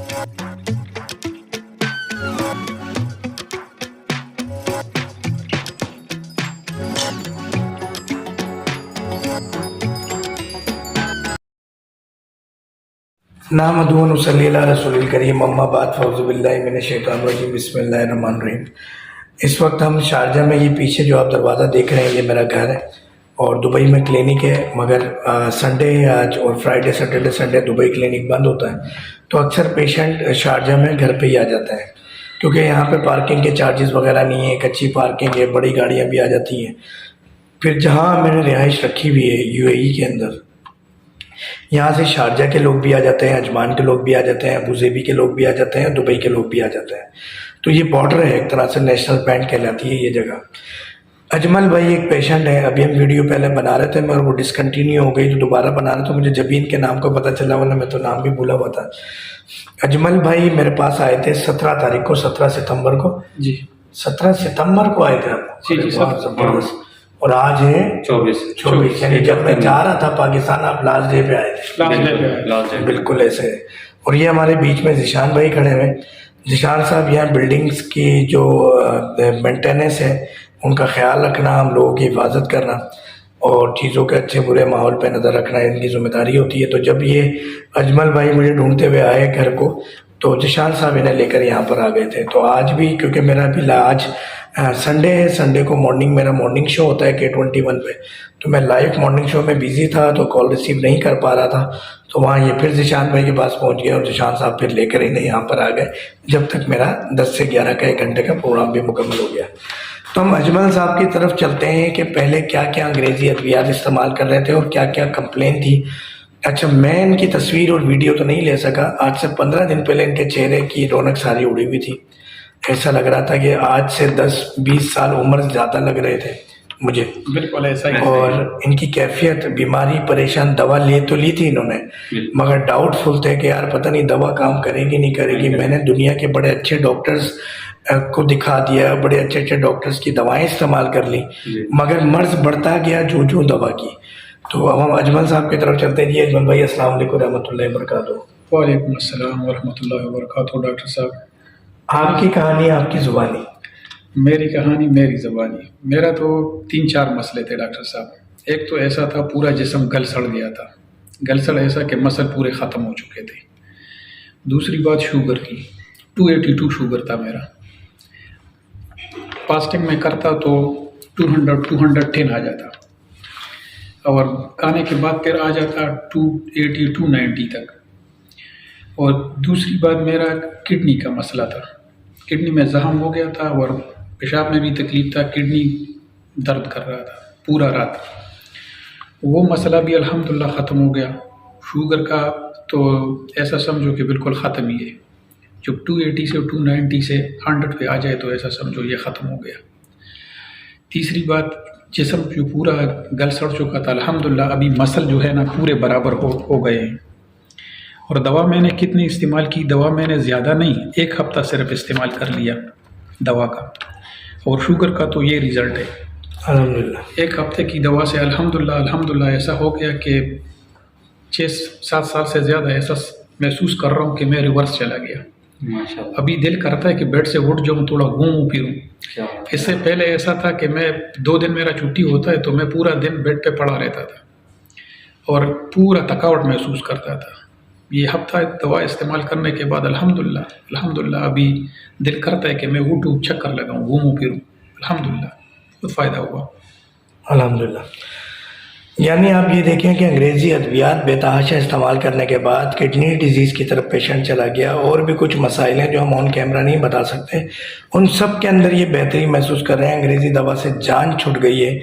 نحمدہ صلی اللہ رسول الکریم اما بعد فاعوذ باللہ من الشیطان الرجیم بسم اللہ الرحمن الرحیم۔ اس وقت ہم شارجہ میں، یہ پیچھے جو آپ دروازہ دیکھ رہے ہیں یہ میرا گھر ہے اور دبئی میں کلینک ہے، مگر سنڈے آج اور Friday Saturday Sunday Dubai clinic بند ہوتا ہے، تو اکثر پیشنٹ شارجہ میں گھر پہ ہی آ جاتا ہے کیونکہ یہاں پہ پارکنگ کے چارجز وغیرہ نہیں ہیں، ایک اچھی پارکنگ ہے، بڑی گاڑیاں بھی آ جاتی ہیں۔ پھر جہاں میں نے رہائش رکھی ہوئی ہے UAE کے اندر، یہاں سے شارجہ کے لوگ بھی آ جاتے ہیں، عجمان کے لوگ بھی آ جاتے ہیں، ابوظہبی کے لوگ بھی آ جاتے ہیں، دبئی کے لوگ بھی آ جاتے ہیں۔ تو یہ بارڈر ہے، ایک طرح سے نیشنل پوائنٹ کہلاتی ہے یہ جگہ۔ اجمل بھائی ایک پیشنٹ ہے، ابھی ہم ویڈیو پہلے بنا رہے تھے مگر وہ ڈسکنٹینیو ہو گئی، تو دوبارہ بنا رہے تو مجھے جبین کے نام کو پتہ چلا، ورنہ میں تو نام بھی بھولا ہوا تھا۔ اجمل بھائی میرے پاس آئے تھے 17 تاریخ کو، 17 ستمبر کو، جی 17 ستمبر کو آئے تھے آپ؟ جی بہت زبردست۔ اور آج ہے 24، یعنی جب میں جا رہا تھا پاکستان آپ لاسٹ ڈے پہ آئے تھے، بالکل ایسے۔ اور یہ ہمارے بیچ میں ذیشان بھائی کھڑے ہوئے۔ ذیشان صاحب یہاں بلڈنگز کی جو مینٹیننس ہے ان کا خیال رکھنا، ہم لوگوں کی حفاظت کرنا اور چیزوں کے اچھے برے ماحول پہ نظر رکھنا ان کی ذمہ داری ہوتی ہے۔ تو جب یہ اجمل بھائی مجھے ڈھونڈتے ہوئے آئے گھر کو تو ذیشان صاحب انہیں لے کر یہاں پر آ گئے تھے۔ تو آج بھی کیونکہ میرا بھی آج سنڈے ہے، سنڈے کو مارننگ میرا مارننگ شو ہوتا ہے K21 پہ، تو میں لائیو مارننگ شو میں بیزی تھا تو کال ریسیو نہیں کر پا رہا تھا، تو وہاں یہ پھر ذیشان بھائی کے پاس پہنچ گیا اور ذیشان صاحب پھر لے کر انہیں یہاں پر آ گئے جب تک میرا 10 سے 11 کا 1 گھنٹے کا پروگرام بھی مکمل ہو گیا۔ تو ہم اجمل صاحب کی طرف چلتے ہیں کہ پہلے کیا کیا انگریزی ادویات استعمال کر رہے تھے اور کیا کیا کمپلین تھی۔ اچھا، میں ان کی تصویر اور ویڈیو تو نہیں لے سکا، آج سے 15 دن پہلے ان کے چہرے کی رونق ساری اڑی ہوئی تھی، ایسا لگ رہا تھا کہ آج سے 10-20 سال عمر زیادہ لگ رہے تھے مجھے، بالکل ایسا ہی۔ اور ان کی کیفیت، بیماری، پریشان، دوا تو لی تھی انہوں نے مگر ڈاؤٹ فل تھے کہ یار پتہ نہیں دوا کام کرے گی نہیں کرے گی۔ میں نے دنیا کے بڑے اچھے ڈاکٹرز کو دکھا دیا، بڑے اچھے اچھے ڈاکٹرز کی دوائیں استعمال کر لی مگر مرض بڑھتا گیا جو دوا کی۔ تو اب ہم اجمل صاحب کی طرف چلتے ہیں۔ جی اجمل بھائی السلام علیکم رحمۃ اللہ وبرکاتہ۔ وعلیکم السلام ورحمۃ اللہ وبرکاتہ۔ ڈاکٹر صاحب، آپ کی کہانی، آپ کی زبانی۔ میری کہانی میری زبانی۔ میرا تو 3-4 مسئلے تھے ڈاکٹر صاحب۔ ایک تو ایسا تھا پورا جسم گل سڑ گیا تھا، گل سڑ ایسا کہ مسل پورے ختم ہو چکے تھے۔ دوسری بات شوگر کی، 282 شوگر تھا میرا، فاسٹنگ میں کرتا تو 210 آ جاتا اور کھانے کے بعد پھر آ جاتا 280 290 تک۔ اور دوسری بات میرا کڈنی کا مسئلہ تھا، کڈنی میں زخم ہو گیا تھا اور پیشاب میں بھی تکلیف تھا، کڈنی درد کر رہا تھا پورا رات۔ وہ مسئلہ بھی الحمدللہ ختم ہو گیا۔ شوگر کا تو ایسا سمجھو کہ بالکل ختم ہی ہے، جب 280 سے 290 سے 100 پہ آ جائے تو ایسا سمجھو یہ ختم ہو گیا۔ تیسری بات، جسم جو پورا گل سڑ چکا تھا، الحمدللہ ابھی مسل جو ہے نا پورے برابر ہو گئے ہیں۔ اور دوا میں نے کتنی استعمال کی؟ دوا میں نے زیادہ نہیں، 1 ہفتہ صرف استعمال کر لیا دوا کا، اور شوگر کا تو یہ رزلٹ ہے الحمدللہ۔ 1 ہفتے کی دوا سے الحمدللہ ایسا ہو گیا کہ 6-7 سال سے زیادہ ایسا محسوس کر رہا ہوں کہ میں ریورس چلا گیا۔ ابھی دل کرتا ہے کہ بیڈ سے اٹھ جاؤں، تھوڑا گھوموں پھروں۔ اس سے پہلے ایسا تھا کہ میں 2 دن میرا چھٹی ہوتا ہے تو میں پورا دن بیڈ پہ پڑا رہتا تھا اور پورا تھکاوٹ محسوس کرتا تھا۔ یہ ہفتہ دوا استعمال کرنے کے بعد الحمدللہ ابھی دل کرتا ہے کہ میں اٹھوں، چکر لگاؤں، گھوموں پھروں۔ الحمدللہ بہت فائدہ ہوا الحمدللہ۔ یعنی آپ یہ دیکھیں کہ انگریزی ادویات بے تحاشا استعمال کرنے کے بعد کڈنی ڈیزیز کی طرف پیشنٹ چلا گیا، اور بھی کچھ مسائل ہیں جو ہم آن کیمرہ نہیں بتا سکتے، ان سب کے اندر یہ بہتری محسوس کر رہے ہیں، انگریزی دوا سے جان چھٹ گئی ہے۔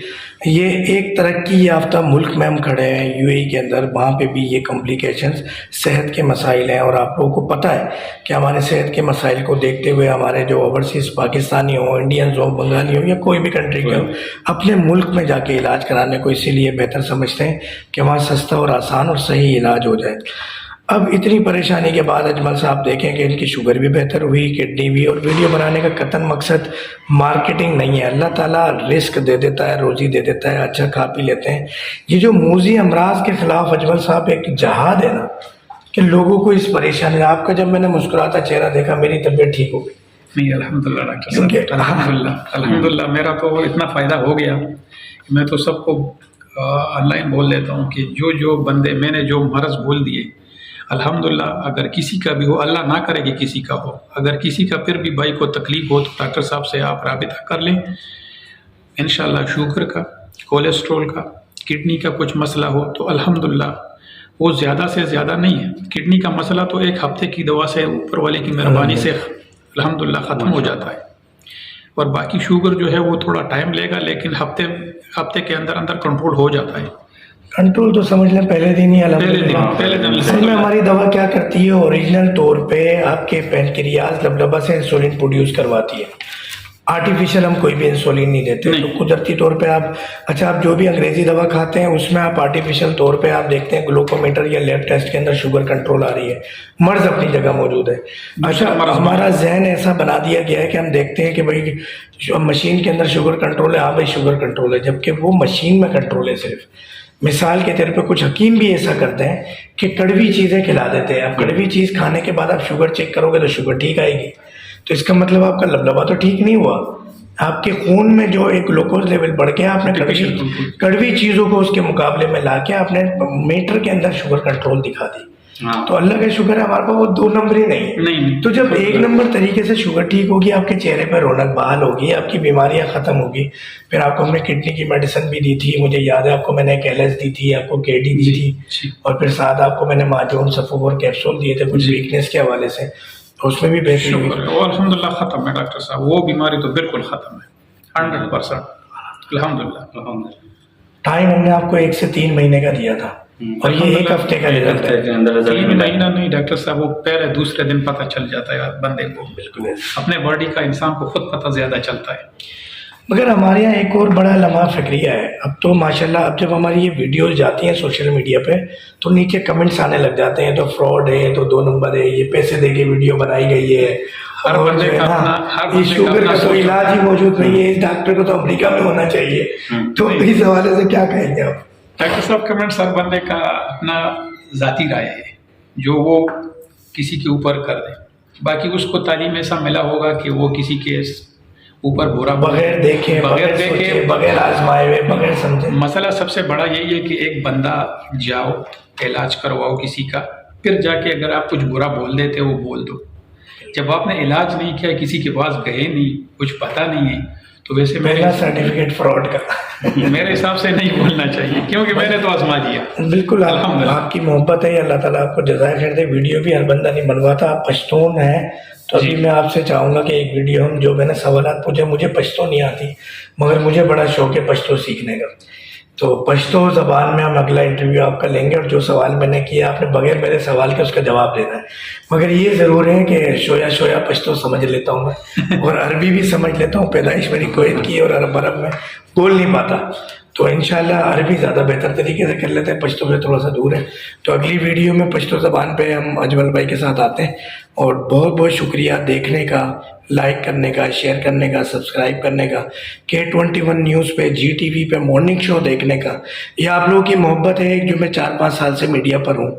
یہ ایک ترقی یافتہ ملک میں ہم کھڑے ہیں UAE کے اندر، وہاں پہ بھی یہ کمپلیکیشنز صحت کے مسائل ہیں، اور آپ لوگوں کو پتہ ہے کہ ہمارے صحت کے مسائل کو دیکھتے ہوئے ہمارے جو اوورسیز پاکستانی ہوں، انڈینز ہوں، بنگالی ہوں یا کوئی بھی کنٹری کے ہوں، اپنے ملک میں جا کے علاج کرانے کو اسی لیے بہتر سمجھتے ہیں کہ وہاں سستا اور آسان اور صحیح علاج ہو جائے۔ اب اتنی پریشانی کے بعد اجمل صاحب دیکھیں کہ ان کی شوگر بھی بہتر ہوئی، کڈنی بھی، اور ویڈیو بنانے کا قطعاً مقصد مارکیٹنگ نہیں ہے۔ اللہ تعالیٰ رزق دے دیتا ہے، روزی دے دیتا ہے، اچھا کھا پی لیتے ہیں۔ یہ جو موذی امراض کے خلاف اجمل صاحب ایک جہاد ہے نا کہ لوگوں کو اس پریشانی، آپ کا جب میں نے مسکراتا چہرہ دیکھا میری طبیعت ٹھیک ہو گئی. نہیں الحمدللہ ڈاکٹر صاحب، الحمدللہ میرا تو اتنا فائدہ ہو گیا کہ میں تو سب کو آن لائن بول دیتا ہوں کہ جو بندے میں نے جو مرض بول دیے الحمدللہ اگر کسی کا بھی ہو، اللہ نہ کرے کہ کسی کا ہو، اگر کسی کا پھر بھی بھائی کو تکلیف ہو تو ڈاکٹر صاحب سے آپ رابطہ کر لیں. انشاءاللہ شوگر کا، کولیسٹرول کا، کڈنی کا کچھ مسئلہ ہو تو الحمدللہ وہ زیادہ سے زیادہ نہیں ہے. کڈنی کا مسئلہ تو ایک ہفتے کی دوا سے اوپر والے کی مہربانی سے الحمدللہ ختم ہو جاتا ہے، اور باقی شوگر جو ہے وہ تھوڑا ٹائم لے گا، لیکن ہفتے کے اندر کنٹرول ہو جاتا ہے. کنٹرول تو سمجھ لیں پہلے دن ہی الحمدللہ. پہلے دن اصل میں ہماری دوا کیا کرتی ہے، اوریجنل طور پہ آپ کے پینکریاس لبلبہ سے انسولین پروڈیوس کرواتی ہے. آرٹیفیشل ہم کوئی بھی انسولین نہیں دیتے. تو قدرتی طور پہ آپ جو بھی انگریزی دوا کھاتے ہیں اس میں آپ آرٹیفیشل طور پہ آپ دیکھتے ہیں گلوکومیٹر یا لیب ٹیسٹ کے اندر شوگر کنٹرول آ رہی ہے. مرض اپنی جگہ موجود ہے. اچھا ہمارا ذہن ایسا بنا دیا گیا ہے کہ ہم دیکھتے ہیں کہ بھائی مشین کے اندر شوگر کنٹرول ہے، ہاں بھائی شوگر کنٹرول ہے، جبکہ وہ مشین میں کنٹرول ہے صرف. مثال کے طور پہ کچھ حکیم بھی ایسا کرتے ہیں کہ کڑوی چیزیں کھلا دیتے ہیں. اب کڑوی چیز کھانے کے بعد آپ شوگر چیک کرو گے تو شوگر ٹھیک آئے گی، تو اس کا مطلب آپ کا لبلبہ تو ٹھیک نہیں ہوا. آپ کے خون میں جو ایک گلوکوز لیول بڑھ گیا، آپ نے کڑوی چیزوں کو اس کے مقابلے میں لا کے آپ نے میٹر کے اندر شوگر کنٹرول دکھا دی. تو اللہ کا شکر ہے ہمارے پاس وہ 2 نمبر ہی نہیں. تو جب 1 نمبر طریقے سے شوگر ٹھیک ہوگی، آپ کے چہرے پہ رونق بحال ہوگی، آپ کی بیماریاں ختم ہوگی. پھر آپ کو ہم نے کڈنی کی میڈیسن بھی دی تھی، مجھے یاد ہے آپ کو میں نے ایک LS دی تھی، آپ کو KD دی تھی، اور پھر ساتھ آپ کو میں نے ماجون سفور کیپسول دیے تھے کچھ ویکنیس کے حوالے سے. اس میں بھی بہتری ہوئی. وہ الحمدللہ ختم ہے ڈاکٹر صاحب، وہ بیماری تو بالکل ختم ہے 100%. الحمدللہ ٹائم ہم نے آپ کو 1 سے 3 مہینے کا دیا تھا، اور یہ 1 ہفتے کا رزلٹ ہے. 3 مہینہ نہیں ڈاکٹر صاحب، وہ پہلے دوسرے دن پتہ چل جاتا ہے بندے کو. بالکل اپنے باڈی کا انسان کو خود پتہ زیادہ چلتا ہے. مگر ہمارے یہاں ایک اور بڑا لمحہ فکریہ ہے. اب تو ماشاءاللہ اب جب ہماری یہ ویڈیوز جاتی ہیں سوشل میڈیا پہ تو نیچے کمنٹس آنے لگ جاتے ہیں، تو فراڈ ہے، تو 2 نمبر ہے، یہ پیسے دے کے ویڈیو بنائی گئی ہے، ہر بندے کا شوگر کا تو علاج ہی موجود نہیں ہے، اس ڈاکٹر کو تو امریکہ میں ہونا چاہیے. تو اس حوالے سے کیا کہیں گے آپ؟ ڈاکٹر صاحب کمنٹس ہر بندے کا اپنا ذاتی رائے ہے جو وہ کسی کے اوپر کر دے. باقی اس کو تعلیم ایسا ملا ہوگا کہ وہ کسی کے اوپر برا بغیر دیکھے بغیر آزمائے ہوئے بغیر سمجھے. مسئلہ سب سے بڑا یہی ہے کہ ایک بندہ جاؤ علاج کرواؤ کسی کا، پھر جا کے اگر آپ کچھ برا بول دیتے وہ بول دو. جب آپ نے علاج نہیں کیا، کسی کے پاس گئے نہیں، کچھ پتہ نہیں ہے، تو ویسے پہلا سرٹیفکیٹ فراڈ کا میرے حساب سے نہیں بولنا چاہیے، کیونکہ میں نے تو آزما دیا. بالکل آپ کی محبت ہے، اللہ تعالیٰ آپ کو جزائے خیر دے. ویڈیو بھی ہر بندہ نہیں بنواتا. آپ پشتون ہیں تو ابھی میں آپ سے چاہوں گا کہ ایک ویڈیو ہم جو میں نے سوالات پوچھے، مجھے پشتو نہیں آتی مگر مجھے بڑا شوق ہے پشتو سیکھنے کا، تو پشتو زبان میں ہم اگلا انٹرویو آپ کا لیں گے، اور جو سوال میں نے کیا آپ نے بغیر میرے سوال کے اس کا جواب دینا ہے. مگر یہ ضرور ہے کہ شویا پشتو سمجھ لیتا ہوں میں، اور عربی بھی سمجھ لیتا ہوں. پیدائش میری کویت کی اور عرب میں بول نہیں پاتا، تو انشاءاللہ عربی زیادہ بہتر طریقے سے کر لیتے ہیں، پشتو سے تھوڑا سا دور ہے. تو اگلی ویڈیو میں پشتو زبان پہ ہم اجمل بھائی کے ساتھ آتے ہیں. اور بہت بہت شکریہ دیکھنے کا، لائک کرنے کا، شیئر کرنے کا، سبسکرائب کرنے کا، K21 نیوز پہ، GTV پہ مارننگ شو دیکھنے کا. یہ آپ لوگوں کی محبت ہے جو میں 4-5 سال سے میڈیا پر ہوں،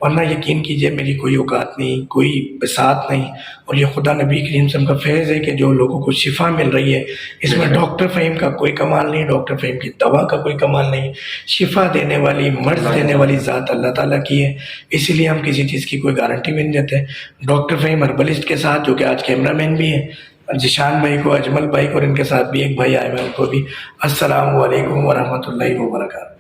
ورنہ یقین کیجئے میری کوئی اوقات نہیں، کوئی بساط نہیں. اور یہ خدا نبی کریم صلی اللہ علیہ وسلم کا فیض ہے کہ جو لوگوں کو شفا مل رہی ہے، اس میں ڈاکٹر فہیم کا کوئی کمال نہیں، ڈاکٹر فہیم کی دوا کا کوئی کمال نہیں. شفا دینے والی، مرض دینے والی ذات اللہ تعالیٰ کی ہے، اسی لیے ہم کسی چیز کی کوئی گارنٹی بھی نہیں دیتے. ڈاکٹر فہیم ہربلسٹ کے ساتھ، جو کہ آج کیمرہ مین بھی ہے، ذیشان بھائی کو، اجمل بھائی کو، اور ان کے ساتھ بھی ایک بھائی آئے ہیں ان کو بھی. السلام علیکم ورحمۃ اللہ وبرکاتہ.